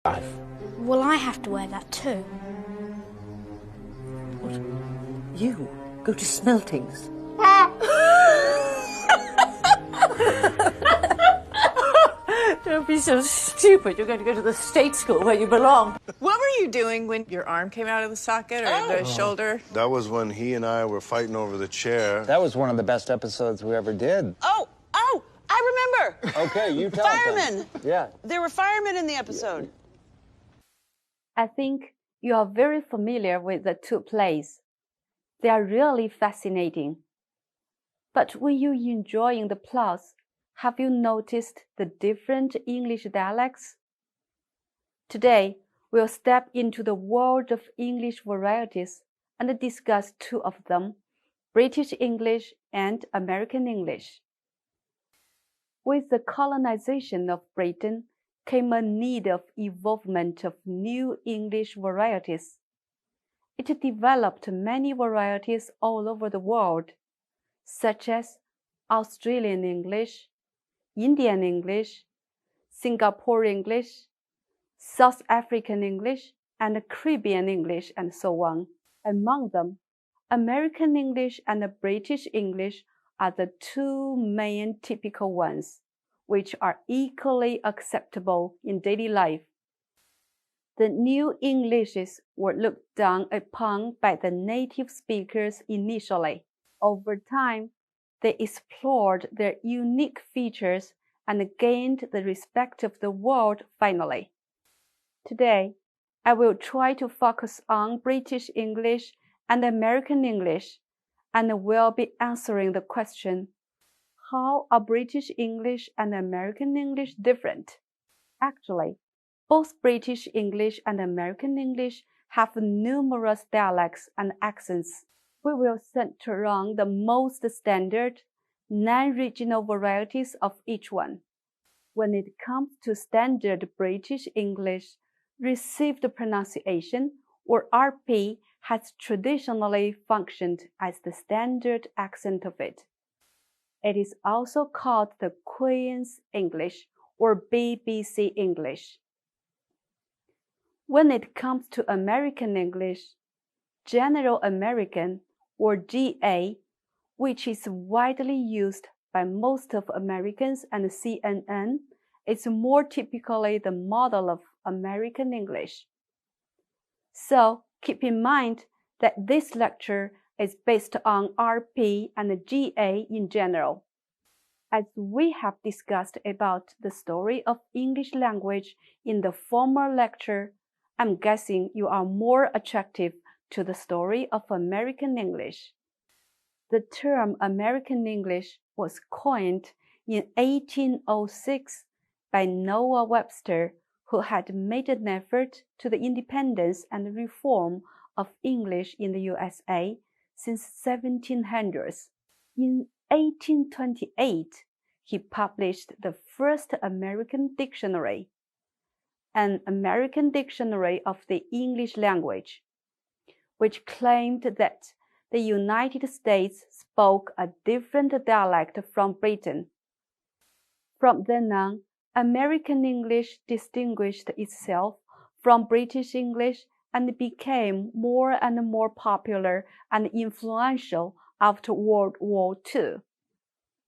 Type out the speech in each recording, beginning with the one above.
Well, I have to wear that too. What? You go to Smeltings? Don't be so stupid. You're going to go to the state school where you belong. What were you doing when your arm came out of the socket or the shoulder? That was when he and I were fighting over the chair. That was one of the best episodes we ever did. Oh, I remember. Okay, you tell Firemen. Yeah. There were firemen in the episode. I think you are very familiar with the two plays. They are really fascinating. But when you're enjoying the plots, have you noticed the different English dialects? Today, we'll step into the world of English varieties and discuss two of them, British English and American English. With the colonization of Britain came a need of evolvement of new English varieties. It developed many varieties all over the world, such as Australian English, Indian English, Singapore English, South African English, and Caribbean English, and so on. Among them, American English and British English are the two main typical ones, which are equally acceptable in daily life. The new Englishes were looked down upon by the native speakers initially. Over time, they explored their unique features and gained the respect of the world finally. Today, I will try to focus on British English and American English, and will be answering the question, how are British English and American English different? Actually, both British English and American English have numerous dialects and accents. We will center on the most standard, non-regional varieties of each one. When it comes to standard British English, received pronunciation, or RP, has traditionally functioned as the standard accent of it. It is also called the Queen's English or BBC English. When it comes to American English, General American or GA, which is widely used by most of Americans and CNN, is more typically the model of American English. So keep in mind that this lecture is based on RP and GA in general. As we have discussed about the story of English language in the former lecture, I'm guessing you are more attractive to the story of American English. The term American English was coined in 1806 by Noah Webster, who had made an effort to the independence and reform of English in the USA since 1700s. In 1828, he published the first American dictionary, an American Dictionary of the English Language, which claimed that the United States spoke a different dialect from Britain. From then on, American English distinguished itself from British English and became more and more popular and influential after World War II.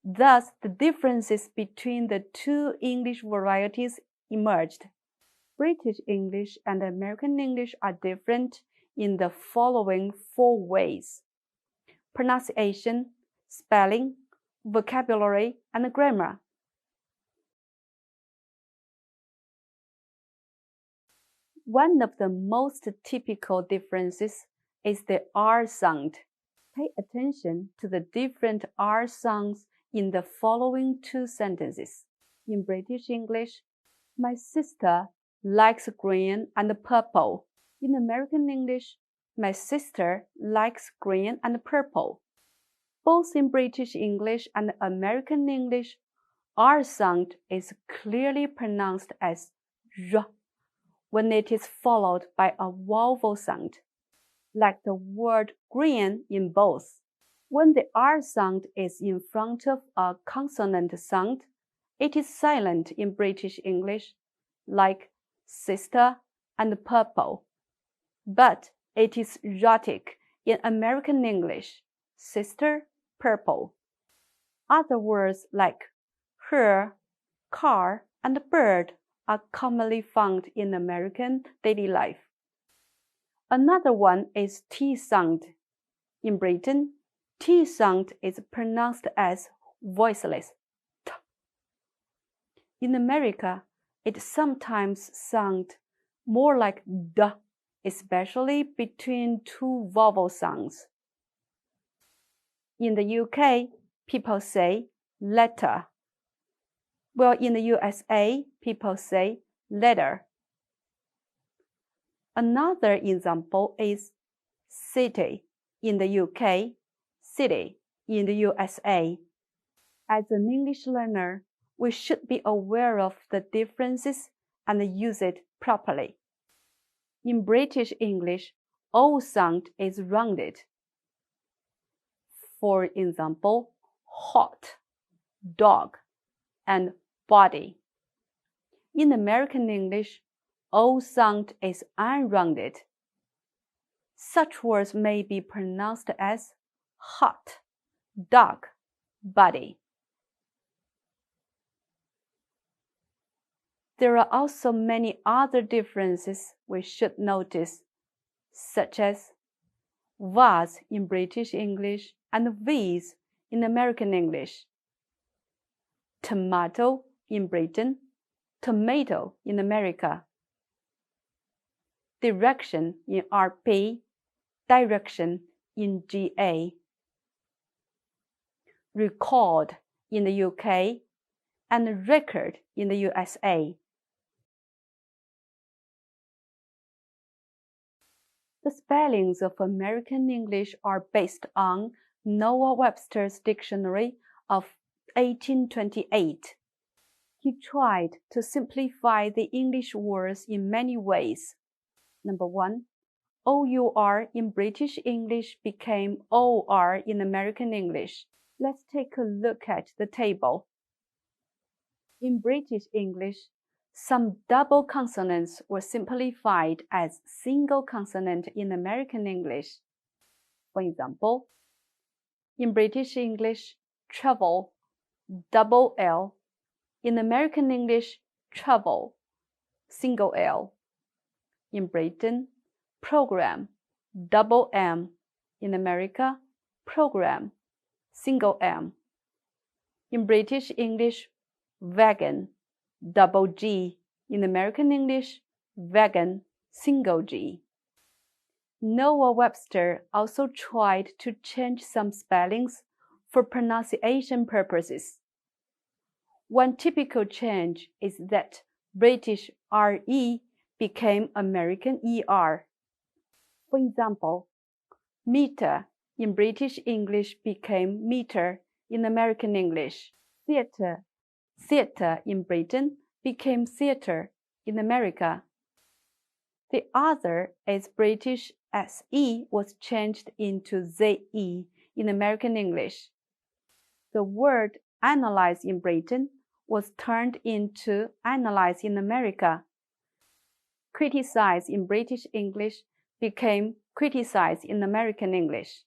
Thus, the differences between the two English varieties emerged. British English and American English are different in the following four ways: pronunciation, spelling, vocabulary, and grammar. One of the most typical differences is the R sound. Pay attention to the different R sounds in the following two sentences. In British English, my sister likes green and purple. In American English, my sister likes green and purple. Both in British English and American English, R sound is clearly pronounced as R when it is followed by a vowel sound, like the word green in both. When the R sound is in front of a consonant sound, it is silent in British English, like sister, and purple. But it is rhotic in American English, sister, purple. Other words like her, car, and bird are commonly found in American daily life. Another one is T sound. In Britain, T sound is pronounced as voiceless. T. In America, it sometimes sounds more like D, especially between two vowel sounds. In the UK, people say letter, while in the USA, people say letter. Another example is city in the UK, city in the USA. As an English learner, we should be aware of the differences and use it properly. In British English, O sound is rounded. For example, hot, dog, and body. In American English, O sound is unrounded. Such words may be pronounced as hot, dog, body. There are also many other differences we should notice, such as was in British English and v's in American English. Tomato in Britain, tomato in America. Direction in RP, direction in GA. Record in the UK and record in the USA. The spellings of American English are based on Noah Webster's dictionary of 1828. He tried to simplify the English words in many ways. Number 1, OUR in British English became OR in American English. Let's take a look at the table. In British English, some double consonants were simplified as single consonant in American English. For example, in British English, travel, double L. In American English, travel, single L. In Britain, program, double M. In America, program, single M. In British English, wagon, double G. In American English, wagon, single G. Noah Webster also tried to change some spellings for pronunciation purposes. One typical change is that British RE became American ER. For example, meter in British English became meter in American English. Theater in Britain became theater in America. The other is British SE was changed into ZE in American English. The word analyze in Britain was turned into analyze in America. Criticize in British English became criticize in American English.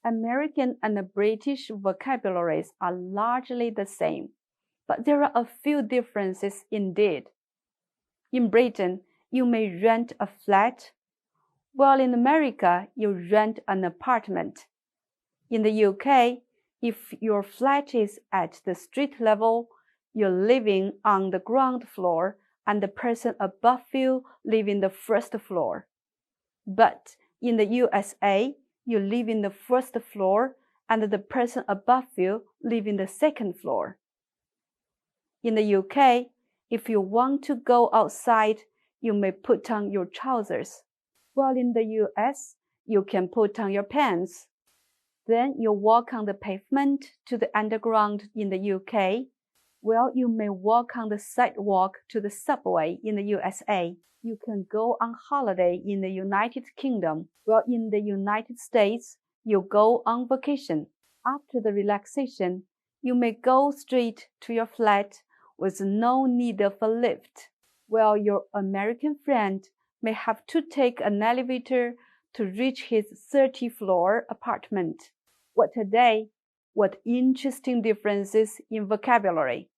American and British vocabularies are largely the same, but there are a few differences indeed. In Britain, you may rent a flat, while in America, you rent an apartment. In the UK, if your flat is at the street level, you're living on the ground floor and the person above you lives in the first floor. But in the USA, you live in the first floor and the person above you lives in the second floor. In the UK, if you want to go outside, you may put on your trousers, while in the US, you can put on your pants. Then you walk on the pavement to the underground in the UK, while you may walk on the sidewalk to the subway in the USA. You can go on holiday in the United Kingdom, while in the United States, you go on vacation. After the relaxation, you may go straight to your flat with no need of a lift, while your American friend may have to take an elevator to reach his 30th-floor apartment. What a day! What interesting differences in vocabulary!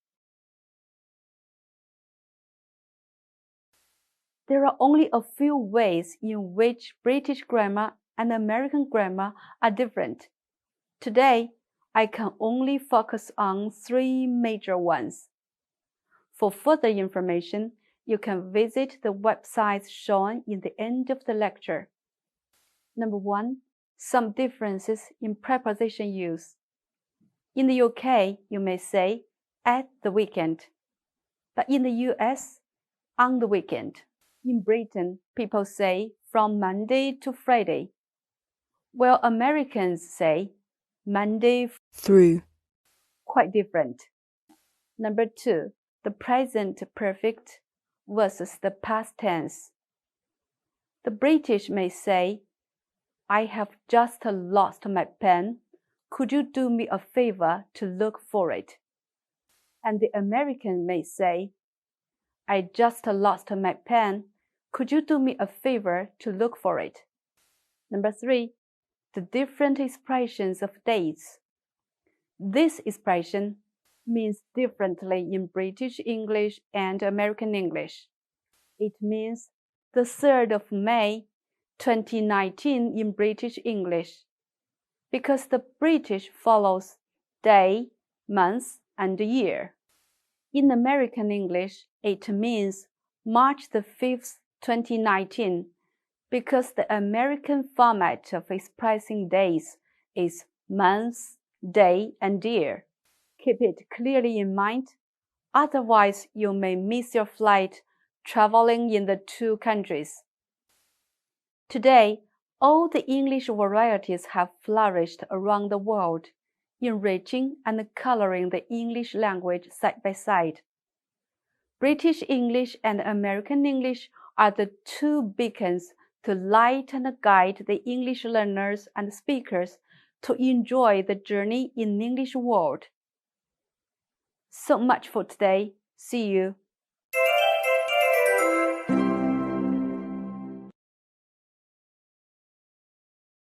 There are only a few ways in which British grammar and American grammar are different. Today, I can only focus on 3 major ones. For further information, you can visit the websites shown in the end of the lecture. Number 1. Some differences in preposition use. In the UK, you may say at the weekend, but in the US, on the weekend. In Britain, people say from Monday to Friday, while Americans say Monday through. Quite different. Number 2. The present perfect versus the past tense. The British may say, I have just lost my pen. Could you do me a favor to look for it? And the American may say, I just lost my pen. Could you do me a favor to look for it? Number 3. The different expressions of dates. This expression means differently in British English and American English. It means the 3rd of May, 2019 in British English, because the British follows day, month, and year. In American English, it means March the 5th, 2019, because the American format of expressing days is month, day, and year. Keep it clearly in mind, otherwise you may miss your flight traveling in the 2 countries. Today, all the English varieties have flourished around the world, enriching and coloring the English language side by side. British English and American English are the 2 beacons to light and guide the English learners and speakers to enjoy the journey in English world. So much for today. See you.